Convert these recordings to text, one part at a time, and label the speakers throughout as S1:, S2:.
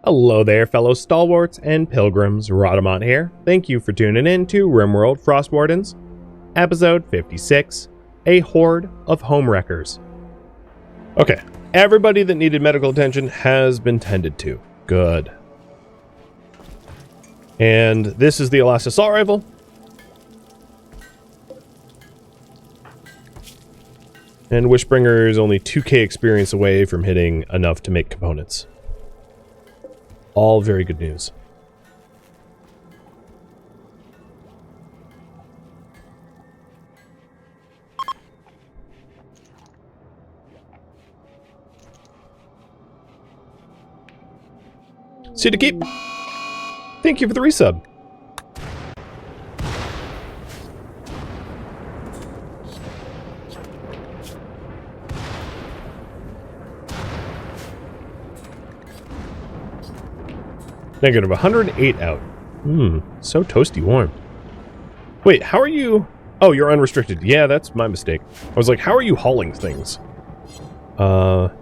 S1: Hello there, fellow stalwarts and pilgrims. Rhadamant here. Thank you for tuning in to RimWorld Frostwardens, episode 56, a Horde of Homewreckers. Okay, everybody that needed medical attention has been tended to. Good. And this is the last assault rifle. And Wishbringer is only 2k experience away from hitting enough to make components. All very good news. See to keep. Thank you for the resub. Negative 108 out. So toasty warm. Wait, how are you? Oh, you're unrestricted. Yeah, that's my mistake. I was like, how are you hauling things? So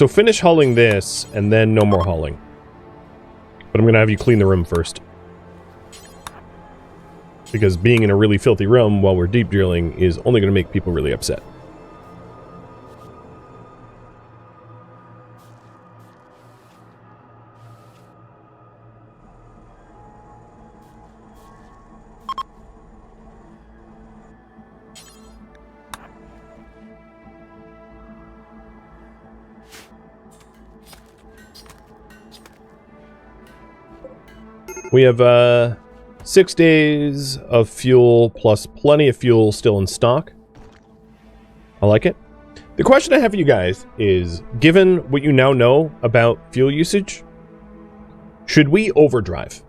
S1: finish hauling this, and then no more hauling. But I'm gonna have you clean the room first. Because being in a really filthy room while we're deep drilling is only gonna make people really upset. We have 6 days of fuel plus plenty of fuel still in stock. I like it. The question I have for you guys is, given what you now know about fuel usage, should we overdrive?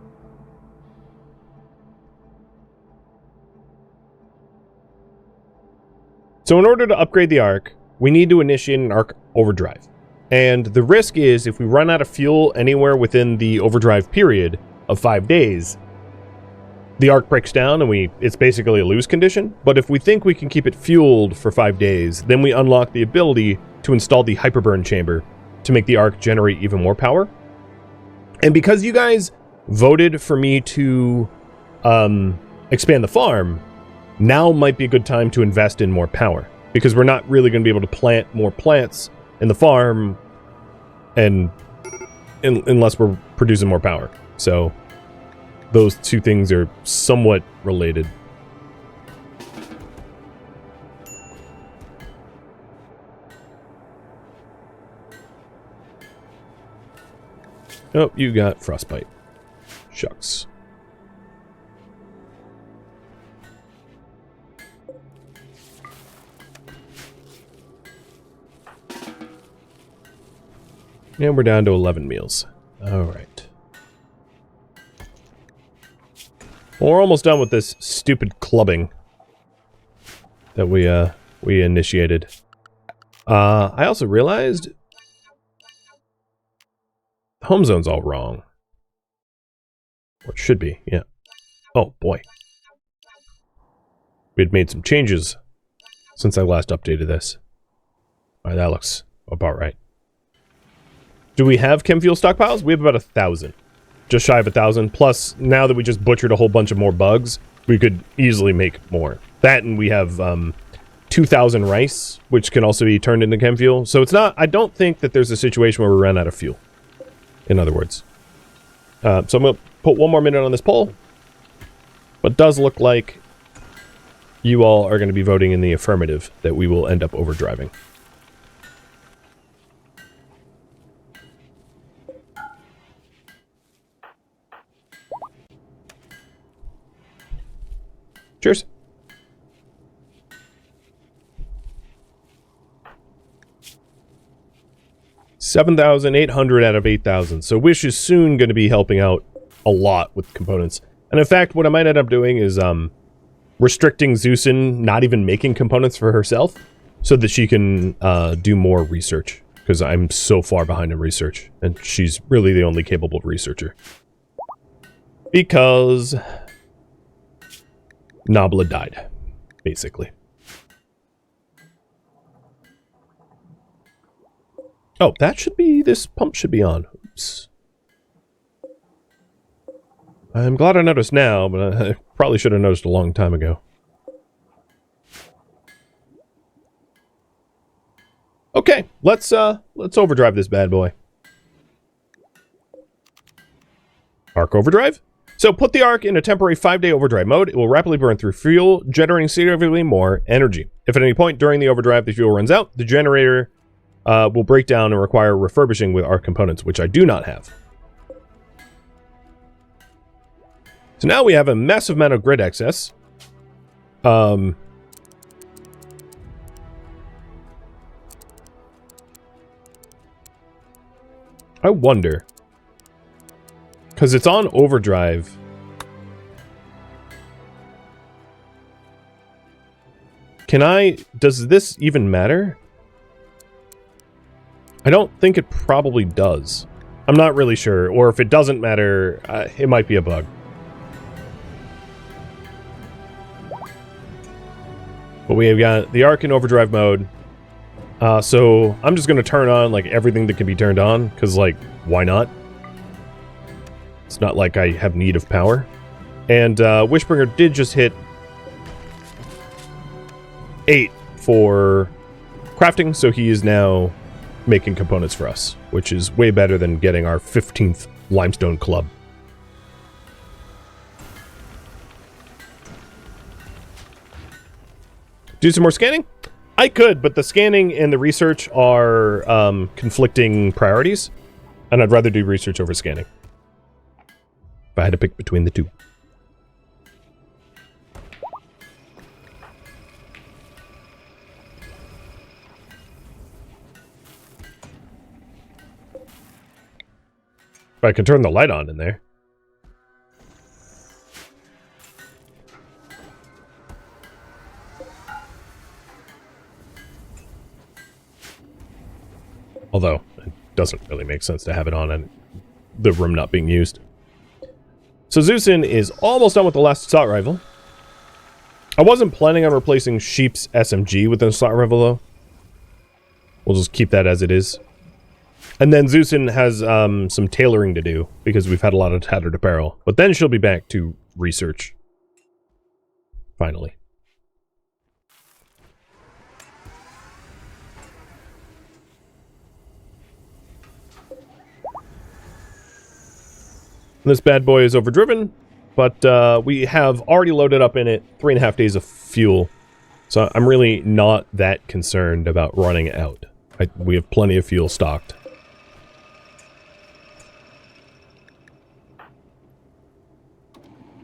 S1: So in order to upgrade the Ark, we need to initiate an Ark overdrive. And the risk is if we run out of fuel anywhere within the overdrive period of 5 days, the Ark breaks down and it's basically a lose condition. But if we think we can keep it fueled for 5 days, then we unlock the ability to install the hyperburn chamber to make the Ark generate even more power. And because you guys voted for me to expand the farm, now might be a good time to invest in more power, because we're not really going to be able to plant more plants in the farm unless we're producing more power. So those two things are somewhat related. Oh, you got frostbite. Shucks. And we're down to 11 meals. All right. Well, we're almost done with this stupid clubbing that we initiated. I also realized the home zone's all wrong. Or it should be, yeah. Oh, boy. We had made some changes since I last updated this. All right, that looks about right. Do we have chem fuel stockpiles? We have about 1,000. Just shy of 1,000. Plus, now that we just butchered a whole bunch of more bugs, we could easily make more. That, and we have 2,000 rice, which can also be turned into chem fuel. So it's not, I don't think that there's a situation where we run out of fuel. In other words. So I'm going to put one more minute on this poll. But it does look like you all are going to be voting in the affirmative that we will end up overdriving. Cheers. $7,800 out of 8,000. So Wish is soon going to be helping out a lot with components. And in fact, what I might end up doing is restricting Zeusin not even making components for herself so that she can do more research. Because I'm so far behind in research. And she's really the only capable researcher. Because Nabla died, basically. Oh, that should be... This pump should be on. Oops. I'm glad I noticed now, but I probably should have noticed a long time ago. Okay, let's overdrive this bad boy. Arc overdrive? So put the arc in a temporary 5-day overdrive mode. It will rapidly burn through fuel, generating significantly more energy. If at any point during the overdrive the fuel runs out, the generator will break down and require refurbishing with arc components, which I do not have. So now we have a massive amount of grid excess. I wonder... Because it's on overdrive. Does this even matter? I don't think it probably does. I'm not really sure. Or if it doesn't matter, it might be a bug. But we have got the arc in overdrive mode. So I'm just going to turn on like everything that can be turned on. Because like, why not? It's not like I have need of power. And Wishbringer did just hit 8 for crafting, so he is now making components for us, which is way better than getting our 15th limestone club. Do some more scanning? I could, but the scanning and the research are conflicting priorities, and I'd rather do research over scanning. If I had to pick between the two. If I can turn the light on in there. Although, it doesn't really make sense to have it on and the room not being used. So Zeusin is almost done with the last assault rifle. I wasn't planning on replacing Sheep's SMG with an assault rifle, though. We'll just keep that as it is. And then Zeusin has some tailoring to do, because we've had a lot of tattered apparel. But then she'll be back to research. Finally. This bad boy is overdriven, but we have already loaded up in it 3.5 days of fuel. So I'm really not that concerned about running out. We have plenty of fuel stocked.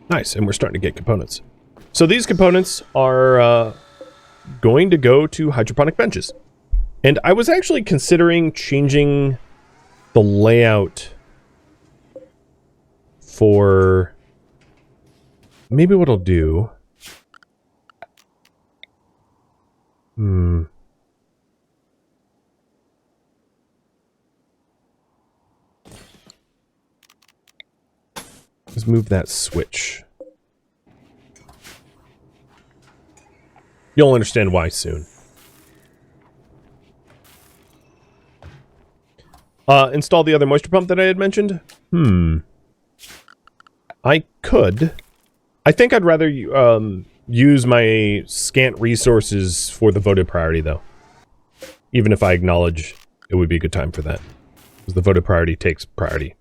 S1: Nice, and we're starting to get components. So these components are going to go to hydroponic benches. And I was actually considering changing the layout for maybe what I'll do. Let's move that switch. You'll understand why soon. Install the other moisture pump that I had mentioned. I could. I think I'd rather use my scant resources for the voted priority, though. Even if I acknowledge it would be a good time for that. Because the voted priority takes priority.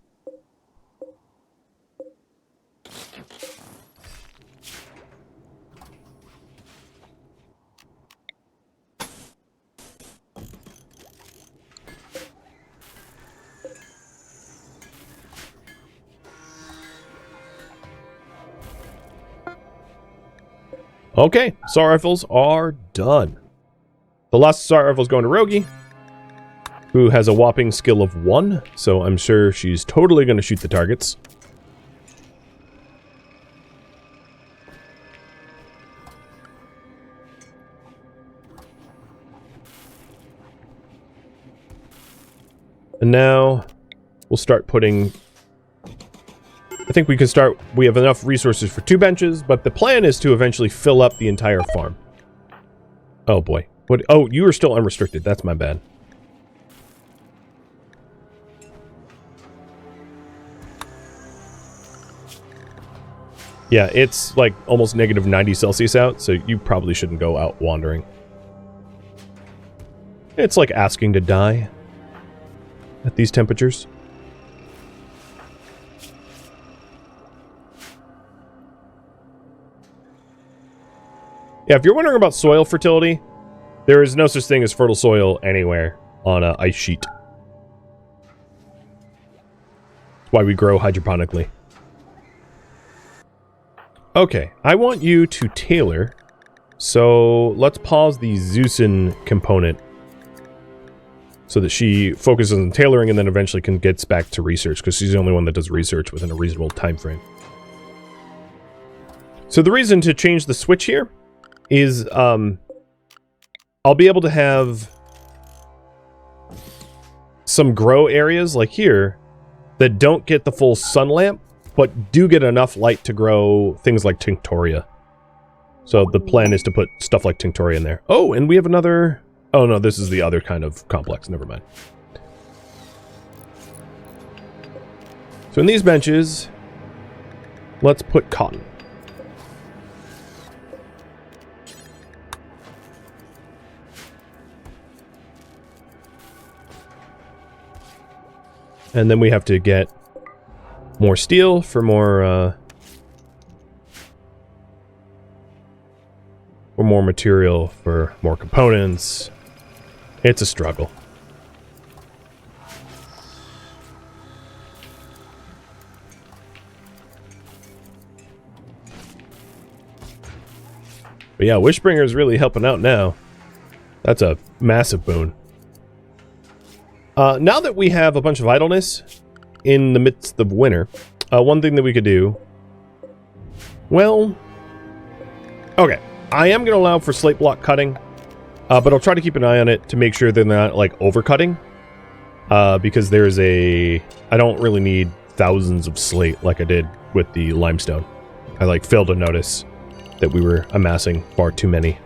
S1: Okay, assault rifles are done. The last assault rifle is going to Rogi, who has a whopping skill of 1, so I'm sure she's totally going to shoot the targets. And now we'll start putting... I think we can start... We have enough resources for 2 benches, but the plan is to eventually fill up the entire farm. Oh boy. What? Oh, you are still unrestricted. That's my bad. Yeah, it's like almost negative 90 Celsius out, so you probably shouldn't go out wandering. It's like asking to die at these temperatures. Yeah, if you're wondering about soil fertility, there is no such thing as fertile soil anywhere on an ice sheet. That's why we grow hydroponically. Okay, I want you to tailor. So let's pause the Zeusin component so that she focuses on tailoring and then eventually gets back to research, because she's the only one that does research within a reasonable time frame. So the reason to change the switch here is I'll be able to have some grow areas like here that don't get the full sun lamp, but do get enough light to grow things like Tinctoria. So the plan is to put stuff like Tinctoria in there. Oh, and we have another... Oh no, this is the other kind of complex. Never mind. So in these benches, let's put cotton. And then we have to get more steel for more material, for more components. It's a struggle. But yeah, Wishbringer's really helping out now. That's a massive boon. Now that we have a bunch of idleness in the midst of winter, one thing that we could do... Well... Okay, I am going to allow for slate block cutting, but I'll try to keep an eye on it to make sure they're not, like, overcutting. Because there's a... I don't really need thousands of slate like I did with the limestone. I, like, failed to notice that we were amassing far too many.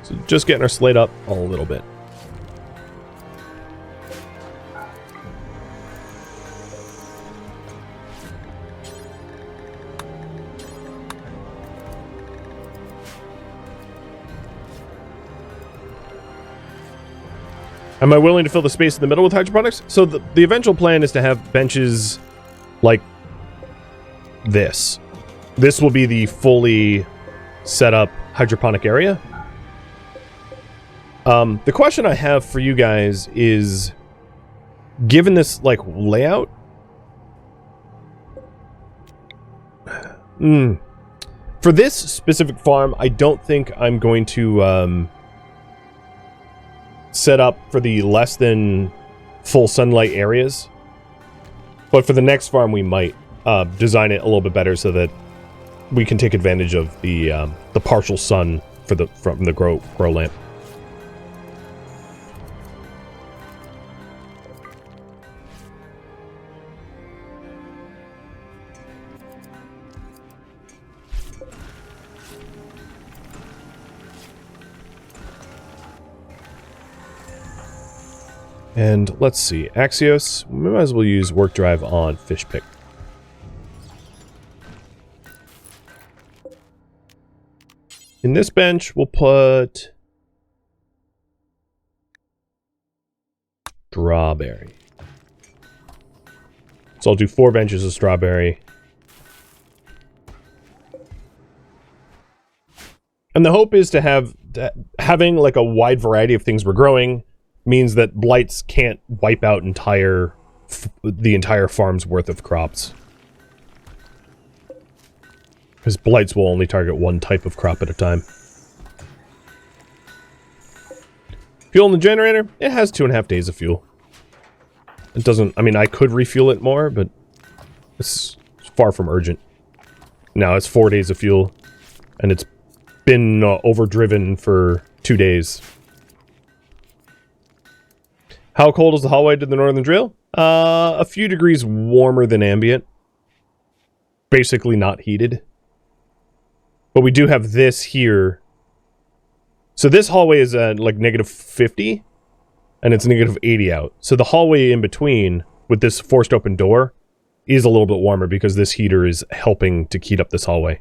S1: So just getting our slate up a little bit. Am I willing to fill the space in the middle with hydroponics? So the eventual plan is to have benches like this. This will be the fully set up hydroponic area. The question I have for you guys is, given this like layout, for this specific farm, I don't think I'm going to set up for the less than full sunlight areas. But for the next farm, we might design it a little bit better so that we can take advantage of the partial sun from the grow lamp. And let's see, Axios, we might as well use work drive on fish pick. In this bench, we'll put strawberry. So I'll do 4 benches of strawberry. And the hope is to having like a wide variety of things we're growing means that blights can't wipe out the entire farm's worth of crops. Because blights will only target one type of crop at a time. Fuel in the generator, it has 2.5 days of fuel. It doesn't, I mean, I could refuel it more, but it's far from urgent. Now it's 4 days of fuel, and it's been overdriven for 2 days. How cold is the hallway to the northern drill? A few degrees warmer than ambient. Basically not heated. But we do have this here. So this hallway is at like negative 50. And it's negative 80 out. So the hallway in between with this forced open door is a little bit warmer because this heater is helping to heat up this hallway.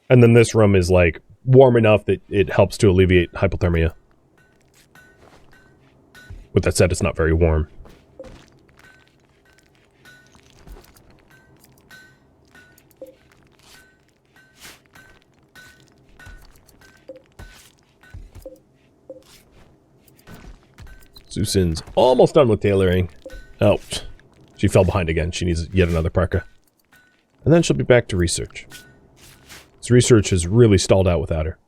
S1: And then this room is like warm enough that it helps to alleviate hypothermia. With that said, it's not very warm. Susan's almost done with tailoring. Oh, she fell behind again. She needs yet another parka. And then she'll be back to research. This research has really stalled out without her.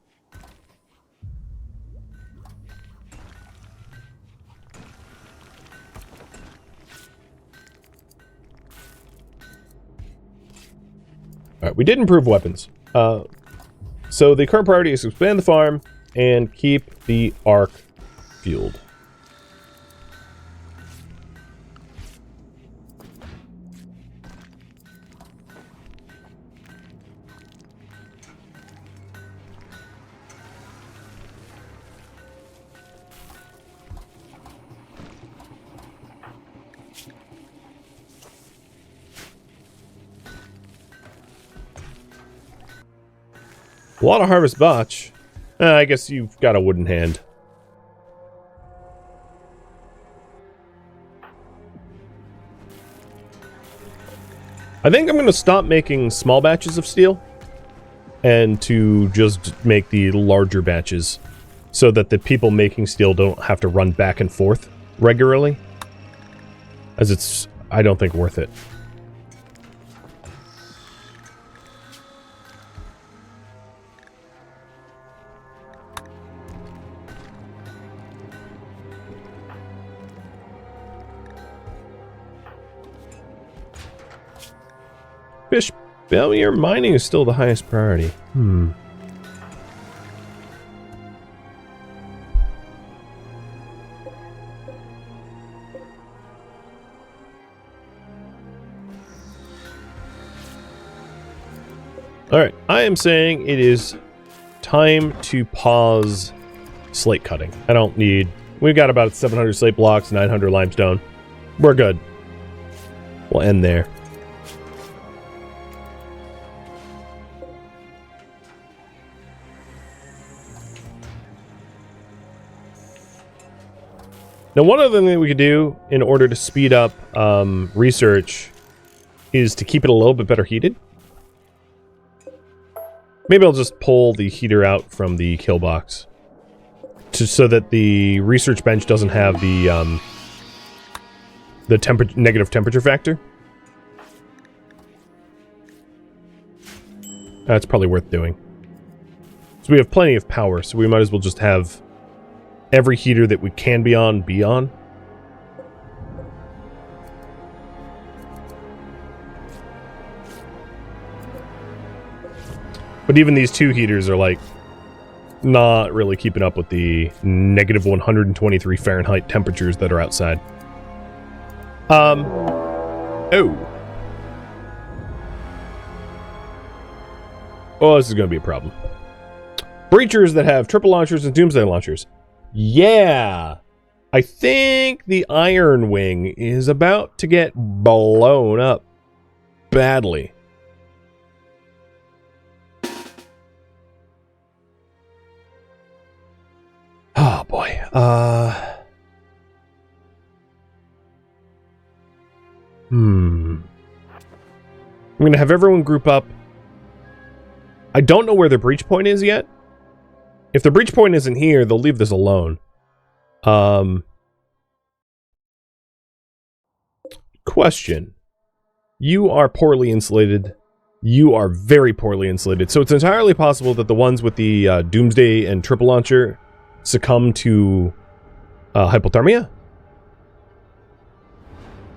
S1: Alright, we did improve weapons. So the current priority is to expand the farm and keep the arc fueled. A lot of harvest botch. I guess you've got a wooden hand. I think I'm going to stop making small batches of steel and to just make the larger batches so that the people making steel don't have to run back and forth regularly, as it's, I don't think, worth it. Fish failure mining is still the highest priority. Alright, I am saying it is time to pause slate cutting. I don't need... We've got about 700 slate blocks, 900 limestone. We're good. We'll end there. Now, one other thing that we could do in order to speed up research is to keep it a little bit better heated. Maybe I'll just pull the heater out from the kill box so that the research bench doesn't have the negative temperature factor. That's probably worth doing. So we have plenty of power, so we might as well just have every heater that we can be on, be on. But even these two heaters are like not really keeping up with the negative 123 Fahrenheit temperatures that are outside. Oh, this is going to be a problem. Breachers that have triple launchers and doomsday launchers. Yeah, I think the Iron Wing is about to get blown up badly. Oh boy. I'm gonna have everyone group up. I don't know where the breach point is yet. If the breach point isn't here, they'll leave this alone. Question. You are poorly insulated. You are very poorly insulated. So it's entirely possible that the ones with the Doomsday and Triple Launcher succumb to hypothermia.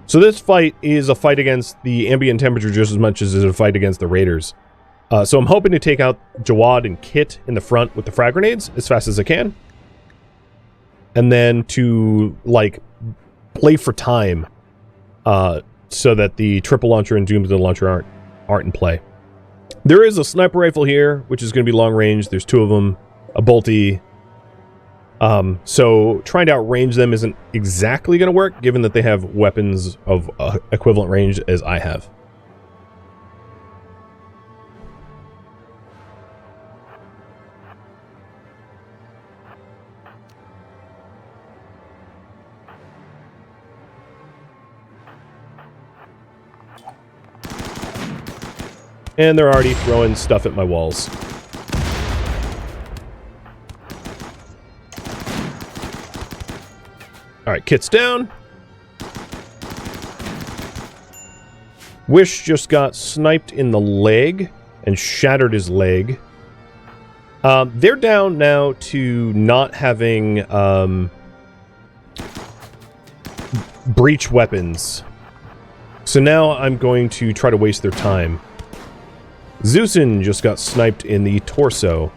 S1: So this fight is a fight against the ambient temperature just as much as it's a fight against the raiders. So I'm hoping to take out Jawad and Kit in the front with the frag grenades as fast as I can. And then to, like, play for time so that the triple launcher and Doomsday launcher aren't in play. There is a sniper rifle here, which is going to be long range. There's two of them. A bolty. So trying to outrange them isn't exactly going to work, given that they have weapons of equivalent range as I have. And they're already throwing stuff at my walls. Alright, kit's down. Wish just got sniped in the leg and shattered his leg. They're down now to not having breach weapons. So now I'm going to try to waste their time. Zeusin just got sniped in the torso.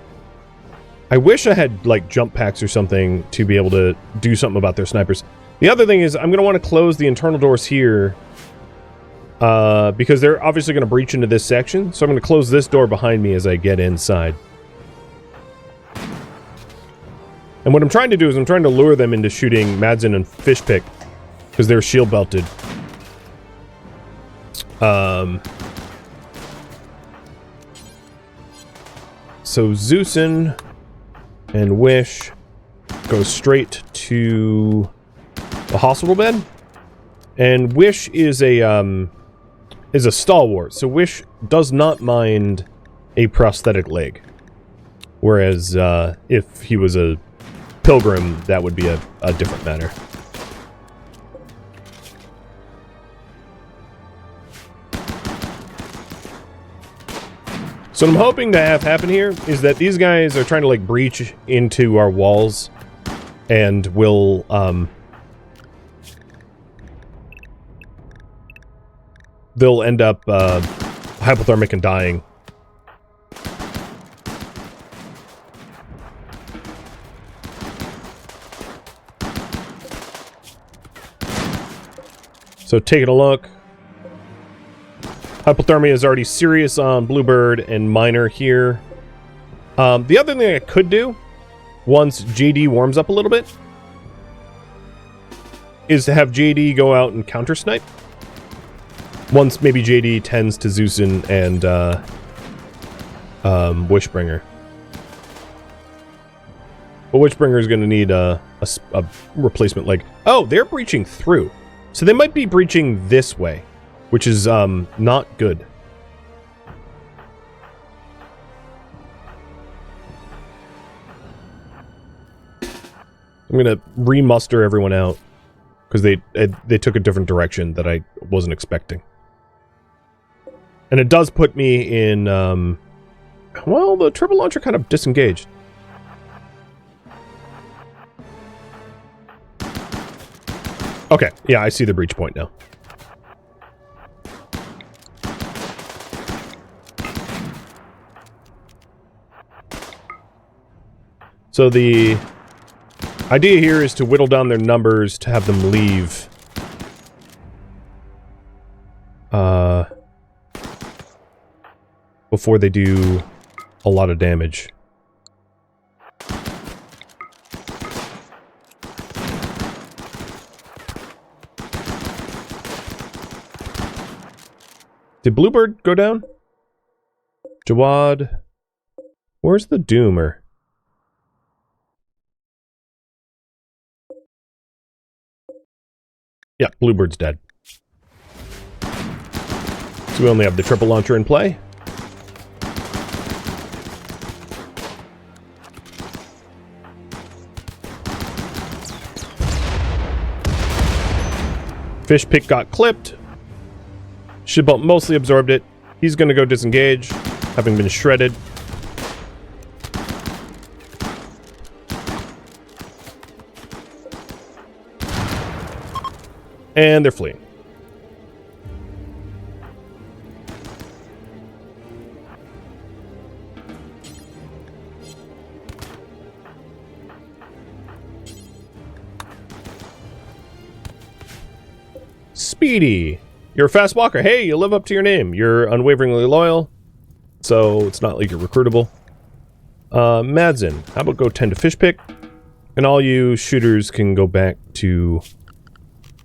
S1: I wish I had, like, jump packs or something to be able to do something about their snipers. The other thing is, I'm going to want to close the internal doors here, because they're obviously going to breach into this section, so I'm going to close this door behind me as I get inside. And what I'm trying to do is I'm trying to lure them into shooting Madsen and Fishpick, because they're shield belted. So Zeusin and Wish go straight to the hospital bed, and Wish is a stalwart, so Wish does not mind a prosthetic leg, whereas if he was a pilgrim, that would be a different matter. So what I'm hoping to have happen here is that these guys are trying to, like, breach into our walls and will, they'll end up, hypothermic and dying. So taking a look. Hypothermia is already serious on Bluebird and minor here. The other thing I could do, once JD warms up a little bit, is to have JD go out and counter-snipe. Once maybe JD tends to Zeusin and Wishbringer. But Wishbringer is going to need a replacement leg. Oh, they're breaching through. So they might be breaching this way, which is not good. I'm gonna remuster everyone out because they took a different direction that I wasn't expecting, and it does put me in. Well, the triple launcher kind of disengaged. Okay, yeah, I see the breach point now. So the idea here is to whittle down their numbers to have them leave. Before they do a lot of damage. Did Bluebird go down? Jawad? Where's the Doomer? Yeah, Bluebird's dead. So we only have the triple launcher in play. Fishpick got clipped. Shibboleth mostly absorbed it. He's going to go disengage, having been shredded. And they're fleeing. Speedy! You're a fast walker. Hey, you live up to your name. You're unwaveringly loyal, so it's not like you're recruitable. Madsen, how about go tend to Fishpick? And all you shooters can go back to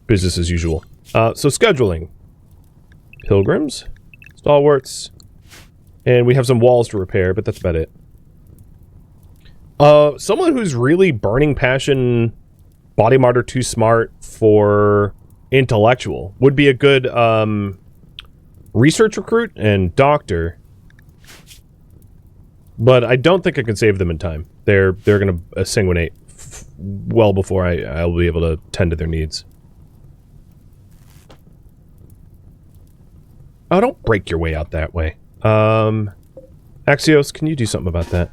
S1: business as usual. So scheduling. Pilgrims, stalwarts, and we have some walls to repair, but that's about it. Someone who's really burning passion, body martyr too smart for intellectual would be a good research recruit and doctor. But I don't think I can save them in time. They're gonna sanguinate well before I'll be able to tend to their needs. Oh, don't break your way out that way. Axios, can you do something about that?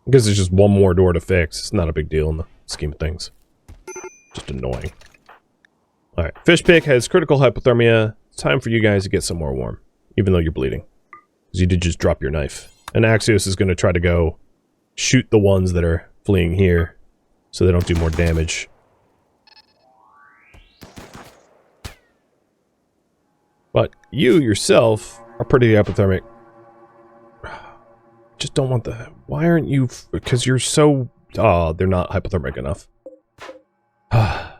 S1: Because it's just one more door to fix. It's not a big deal in the scheme of things. Just annoying. Alright, Fishpick has critical hypothermia. It's time for you guys to get somewhere warm. Even though you're bleeding. Because you did just drop your knife. And Axios is going to try to go shoot the ones that are fleeing here. So they don't do more damage. But you yourself are pretty hypothermic. Just don't want the... Why aren't you... Because you're so... Oh, they're not hypothermic enough. Right.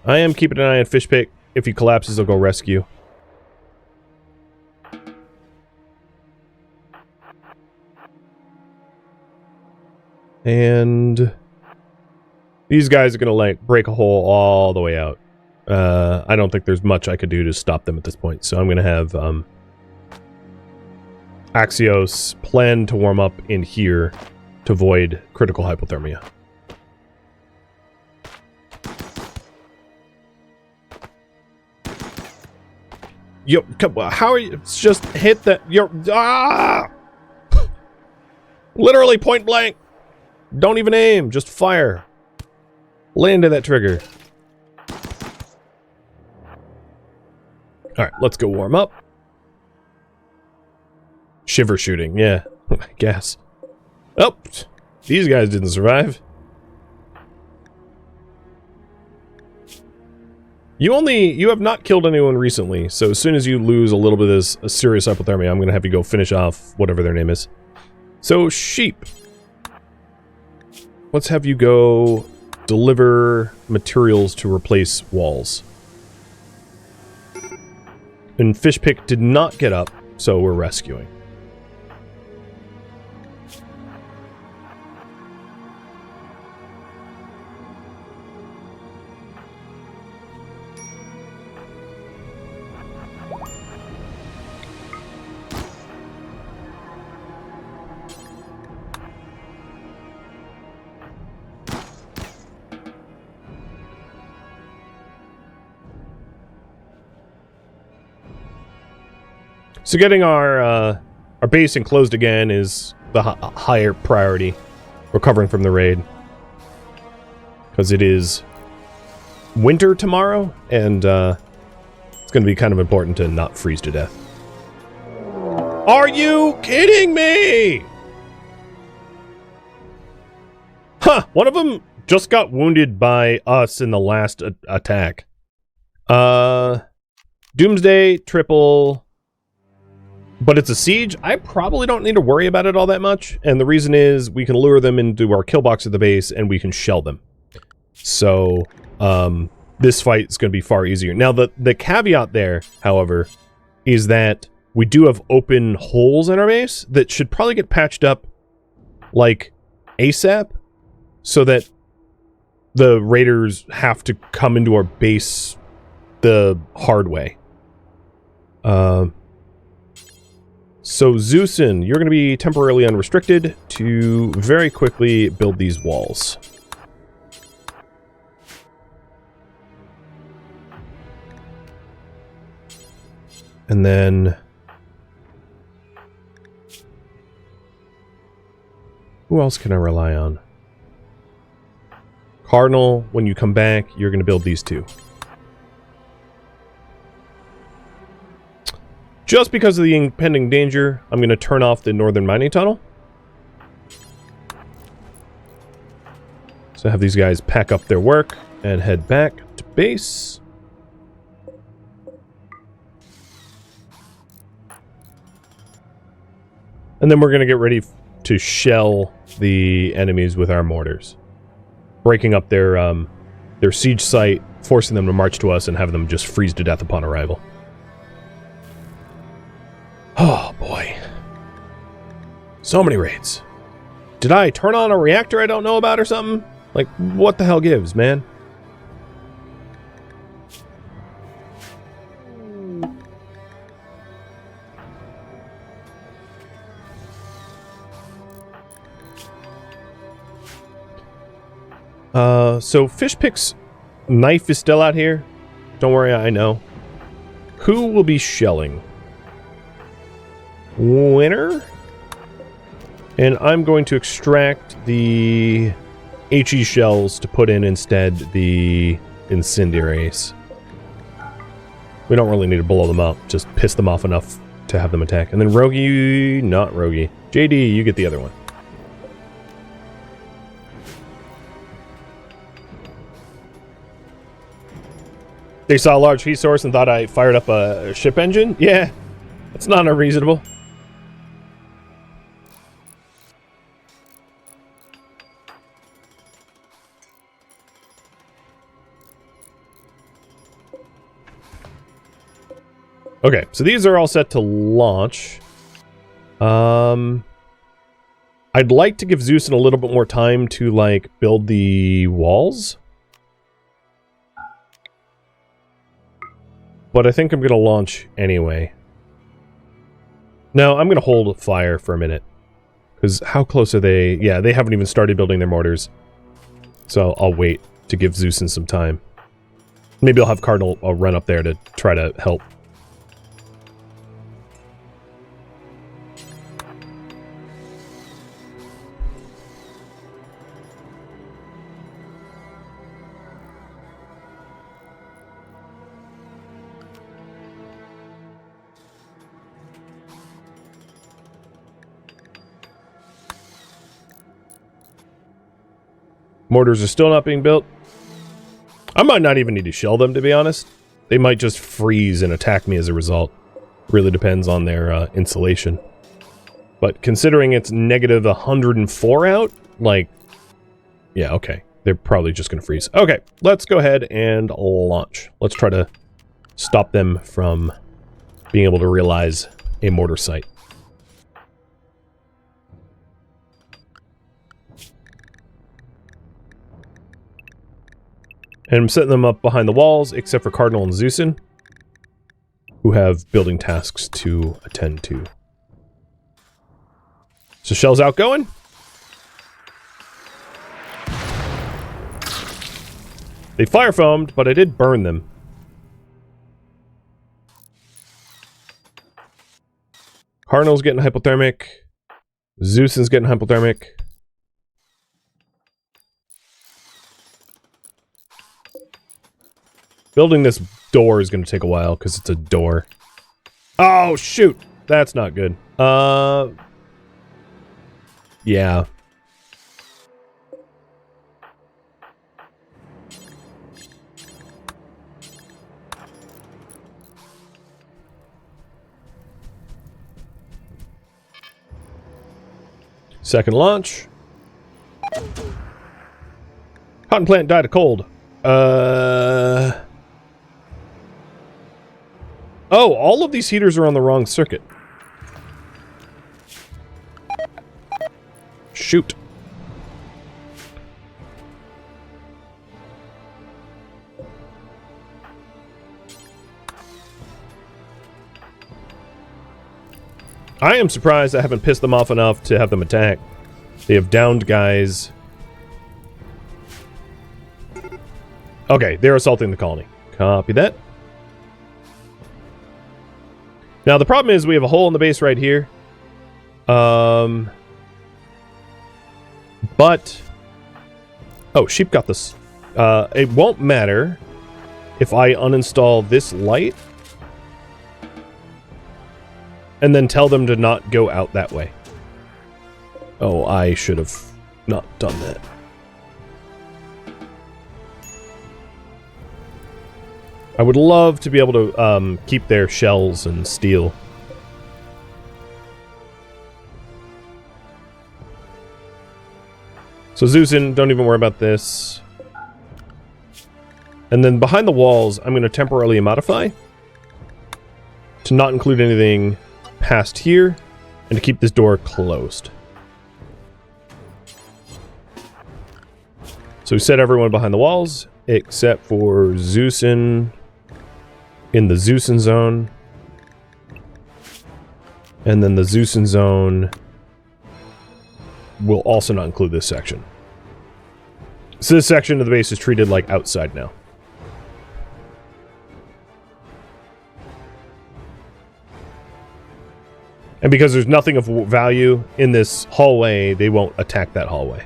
S1: I am keeping an eye on Fishpick. If he collapses, I'll go rescue. And... These guys are going to, like, break a hole all the way out. I don't think there's much I could do to stop them at this point, so I'm going to have, Axios plan to warm up in here to avoid critical hypothermia. Yo, come on, how are you? It's just hit that, literally point blank! Don't even aim, just fire. Land to that trigger. Alright, let's go warm up. Shiver shooting, yeah, I guess. Oh, these guys didn't survive. You have not killed anyone recently, so as soon as you lose a little bit of this serious hypothermia, I'm gonna have you go finish off whatever their name is. So, sheep. Let's have you go deliver materials to replace walls. And Fishpick did not get up, so we're rescuing. So getting our base enclosed again is the higher priority. Recovering from the raid. Because it is winter tomorrow, and it's going to be kind of important to not freeze to death. Are you kidding me? Huh, one of them just got wounded by us in the last attack. Doomsday, triple... But it's a siege. I probably don't need to worry about it all that much. And the reason is we can lure them into our kill box at the base and we can shell them. So, this fight is going to be far easier. Now, the caveat there, however, is that we do have open holes in our base that should probably get patched up, like, ASAP, so that the raiders have to come into our base the hard way. So, Zeusin, you're going to be temporarily unrestricted to very quickly build these walls. And then... Who else can I rely on? Cardinal, when you come back, you're going to build these two. Just because of the impending danger, I'm going to turn off the northern mining tunnel. So have these guys pack up their work and head back to base. And then we're going to get ready to shell the enemies with our mortars. Breaking up their siege site, forcing them to march to us, and having them just freeze to death upon arrival. Oh, boy. So many raids. Did I turn on a reactor I don't know about or something? Like, what the hell gives, man? So Fishpick's knife is still out here. Don't worry, I know. Who will be shelling? Winner? And I'm going to extract the HE shells to put in instead the incendiaries. We don't really need to blow them up, just piss them off enough to have them attack. And then Rogie, not Rogie. JD, you get the other one. They saw a large heat source and thought I fired up a ship engine? Yeah, that's not unreasonable. Okay, so these are all set to launch. I'd like to give Zeus a little bit more time to, like, build the walls. But I think I'm going to launch anyway. No, I'm going to hold fire for a minute. Because how close are they? Yeah, they haven't even started building their mortars. So I'll wait to give Zeus some time. Maybe I'll have Cardinal run up there to try to help. Mortars are still not being built. I might not even need to shell them, to be honest. They might just freeze and attack me as a result. Really depends on their insulation. But considering it's negative 104 out, like, yeah, okay. They're probably just going to freeze. Okay, let's go ahead and launch. Let's try to stop them from being able to realize a mortar site. And I'm setting them up behind the walls, except for Cardinal and Zeusin, who have building tasks to attend to. So shells outgoing. They fire foamed, but I did burn them. Cardinal's getting hypothermic. Zeusin's getting hypothermic. Building this door is going to take a while because it's a door. Oh, shoot. That's not good. Yeah. Second launch. Cotton plant died of cold. Oh, all of these heaters are on the wrong circuit. Shoot. I am surprised I haven't pissed them off enough to have them attack. They have downed guys. Okay, they're assaulting the colony. Copy that. Now, the problem is we have a hole in the base right here. But... Oh, sheep got this. It won't matter if I uninstall this light and then tell them to not go out that way. Oh, I should have not done that. I would love to be able to keep their shells and steel. So Zeusin, don't even worry about this. And then behind the walls, I'm going to temporarily modify to not include anything past here and to keep this door closed. So we set everyone behind the walls except for Zeusin in the Zeusin zone. And then the Zeusin zone will also not include this section. So this section of the base is treated like outside now. And because there's nothing of value in this hallway, they won't attack that hallway.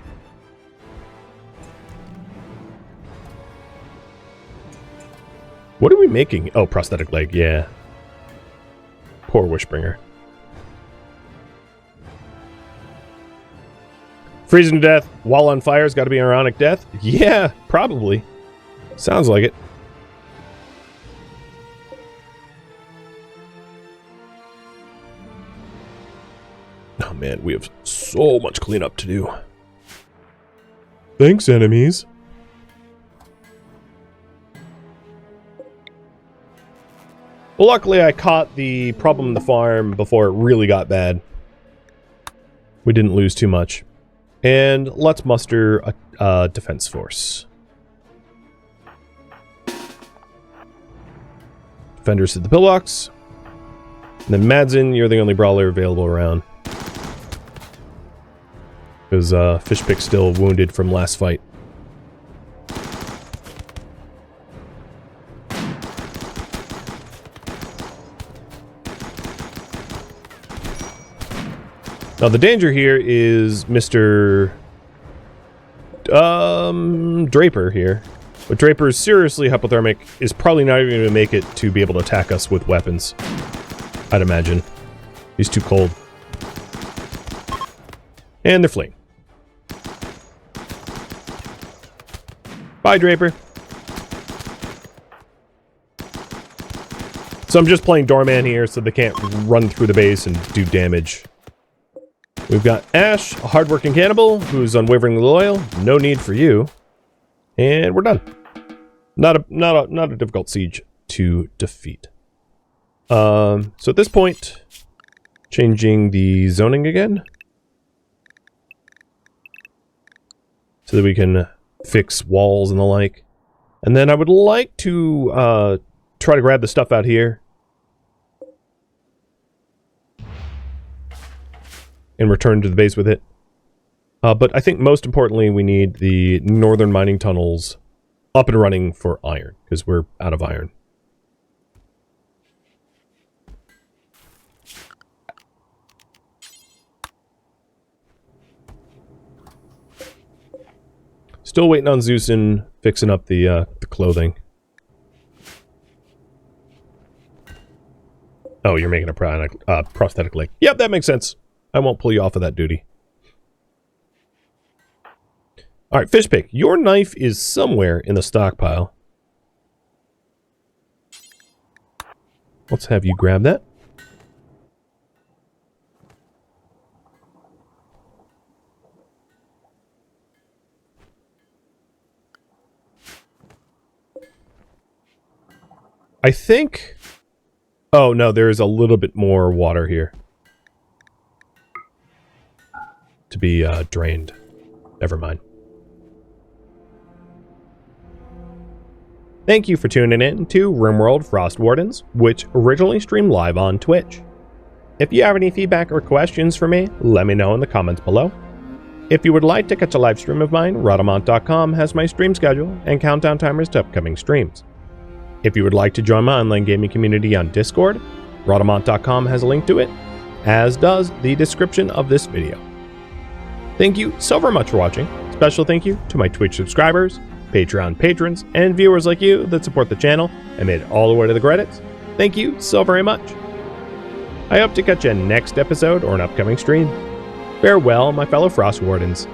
S1: What are we making? Oh, prosthetic leg, yeah. Poor Wishbringer. Freezing to death while on fire's got to be ironic death? Yeah, probably. Sounds like it. Oh man, we have so much cleanup to do. Thanks, enemies. Well, luckily I caught the problem in the farm before it really got bad. We didn't lose too much. And let's muster a defense force. Defenders to the pillbox. And then Madsen, you're the only brawler available around. Because Fishpick's still wounded from last fight. Now the danger here is Mr. Draper here. But Draper is seriously hypothermic, is probably not even going to make it to be able to attack us with weapons. I'd imagine. He's too cold. And they're fleeing. Bye, Draper. So I'm just playing Doorman here so they can't run through the base and do damage. We've got Ash, a hardworking cannibal who's unwaveringly loyal. No need for you. And we're done. Not a difficult siege to defeat. So at this point, changing the zoning again. So that we can fix walls and the like. And then I would like to try to grab the stuff out here. And return to the base with it. But I think most importantly, we need the northern mining tunnels up and running for iron, because we're out of iron. Still waiting on Zeusin fixing up the clothing. Oh, you're making a prosthetic leg. Yep, that makes sense. I won't pull you off of that duty. Alright, Fishpick, your knife is somewhere in the stockpile. Let's have you grab that. I think... Oh, no, there's a little bit more water here. To be drained. Never mind. Thank you for tuning in to RimWorld Frostwardens, which originally streamed live on Twitch. If you have any feedback or questions for me, let me know in the comments below. If you would like to catch a live stream of mine, Rhadamant.com has my stream schedule and countdown timers to upcoming streams. If you would like to join my online gaming community on Discord, Rhadamant.com has a link to it, as does the description of this video. Thank you so very much for watching. Special thank you to my Twitch subscribers, Patreon patrons, and viewers like you that support the channel and made it all the way to the credits. Thank you so very much. I hope to catch you next episode or an upcoming stream. Farewell, my fellow Frostwardens.